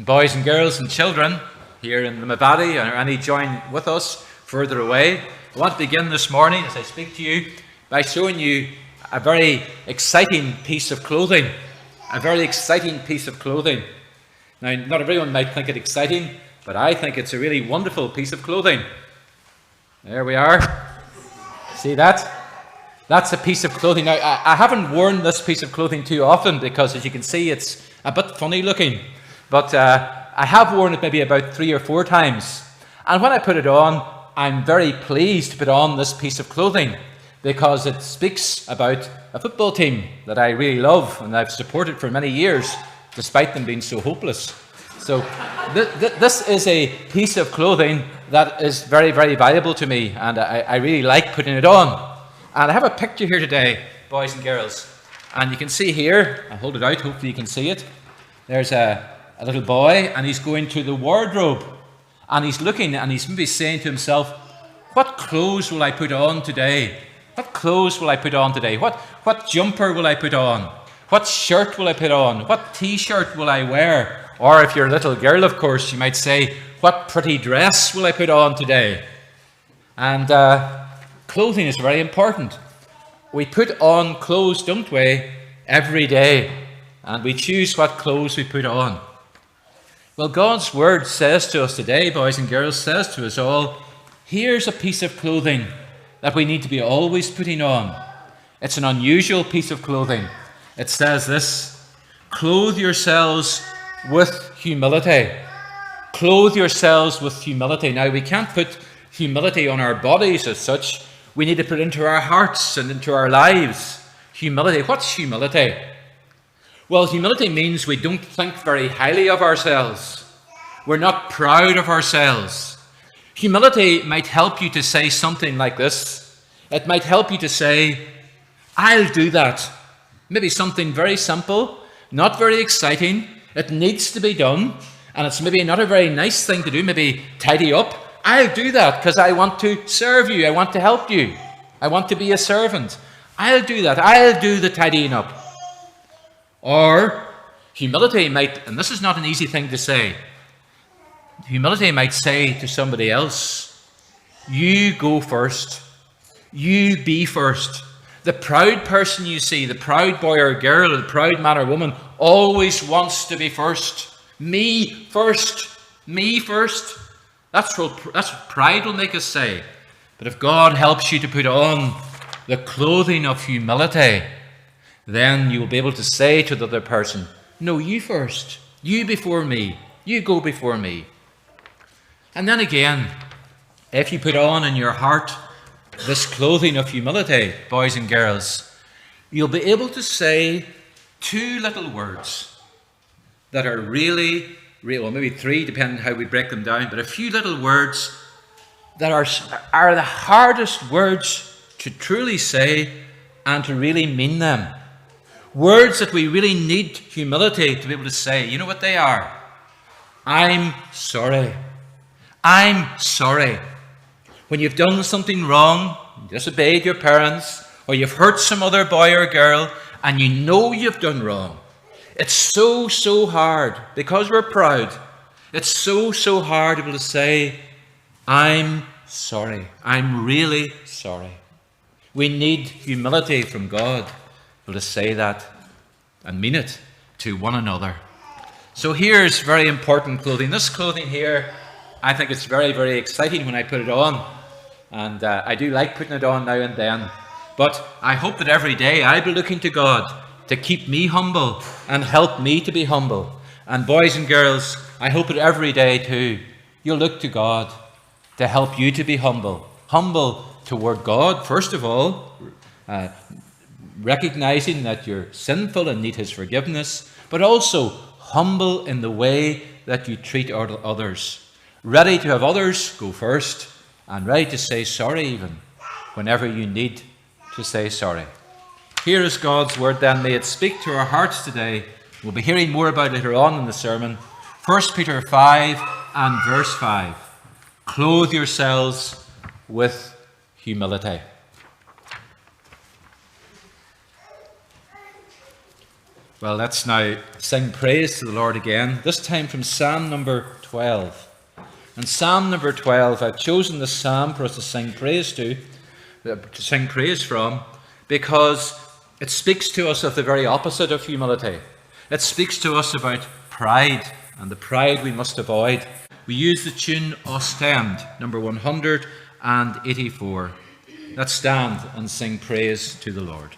Boys and girls and children here in the Mabadi, or any join with us further away, I want to begin this morning as I speak to you by showing you a very exciting piece of clothing. A very exciting piece of clothing. Now, not everyone might think it exciting, but I think it's a really wonderful piece of clothing. There we are. See that? That's a piece of clothing. Now, I haven't worn this piece of clothing too often because, as you can see, it's a bit funny looking. But I have worn it maybe about 3 or 4 times. And when I put it on, I'm very pleased to put on this piece of clothing because it speaks about a football team that I really love and I've supported for many years, despite them being so hopeless. So this is a piece of clothing that is very, very valuable to me, and I really like putting it on. And I have a picture here today, boys and girls. And you can see here, I'll hold it out, hopefully you can see it. There's a little boy, and he's going to the wardrobe. And he's looking, and he's maybe saying to himself, what clothes will I put on today? What clothes will I put on today? What jumper will I put on? What shirt will I put on? What t-shirt will I wear? Or if you're a little girl, of course, you might say, what pretty dress will I put on today? And clothing is very important. We put on clothes, don't we, every day. And we choose what clothes we put on. Well, God's word says to us today, boys and girls, says to us all, here's a piece of clothing that we need to be always putting on. It's an unusual piece of clothing. It says this, clothe yourselves with humility. Clothe yourselves with humility. Now, we can't put humility on our bodies as such. We need to put it into our hearts and into our lives. Humility. What's humility? Well, humility means we don't think very highly of ourselves. We're not proud of ourselves. Humility might help you to say something like this. It might help you to say, I'll do that. Maybe something very simple, not very exciting. It needs to be done. And it's maybe not a very nice thing to do, maybe tidy up. I'll do that because I want to serve you. I want to help you. I want to be a servant. I'll do that. I'll do the tidying up. Or humility might, and this is not an easy thing to say, humility might say to somebody else, you go first. You be first. The proud person you see, the proud boy or girl, the proud man or woman, always wants to be first. Me first. Me first. That's what pride will make us say. But if God helps you to put on the clothing of humility, then you will be able to say to the other person, no, you first. You before me. You go before me. And then again, if you put on in your heart this clothing of humility, boys and girls, you'll be able to say 2 little words that are really, well, maybe 3, depending on how we break them down, but a few little words that are the hardest words to truly say and to really mean them. Words that we really need humility to be able to say. You know what they are? I'm sorry. I'm sorry. When you've done something wrong, disobeyed your parents, or you've hurt some other boy or girl, and you know you've done wrong, it's so hard, because we're proud, it's so hard to be able to say, I'm sorry. I'm really sorry. We need humility from God to be able to say that and mean it to one another. So here's very important clothing. This clothing here, I think it's very, very exciting when I put it on. And I do like putting it on now and then. But I hope that every day I'll be looking to God to keep me humble and help me to be humble. And boys and girls, I hope that every day too, you'll look to God to help you to be humble. Humble toward God, first of all, recognizing that you're sinful and need His forgiveness, but also humble in the way that you treat others. Ready to have others go first, and ready to say sorry even whenever you need to say sorry. Here is God's word then. May it speak to our hearts today. We'll be hearing more about it later on in the sermon. 1 Peter 5 and verse 5. Clothe yourselves with humility. Well, let's now sing praise to the Lord again, this time from Psalm number 12. And Psalm number 12, I've chosen this psalm for us to sing praise from, because it speaks to us of the very opposite of humility. It speaks to us about pride, and the pride we must avoid. We use the tune Ostend, number 184. Let's stand and sing praise to the Lord.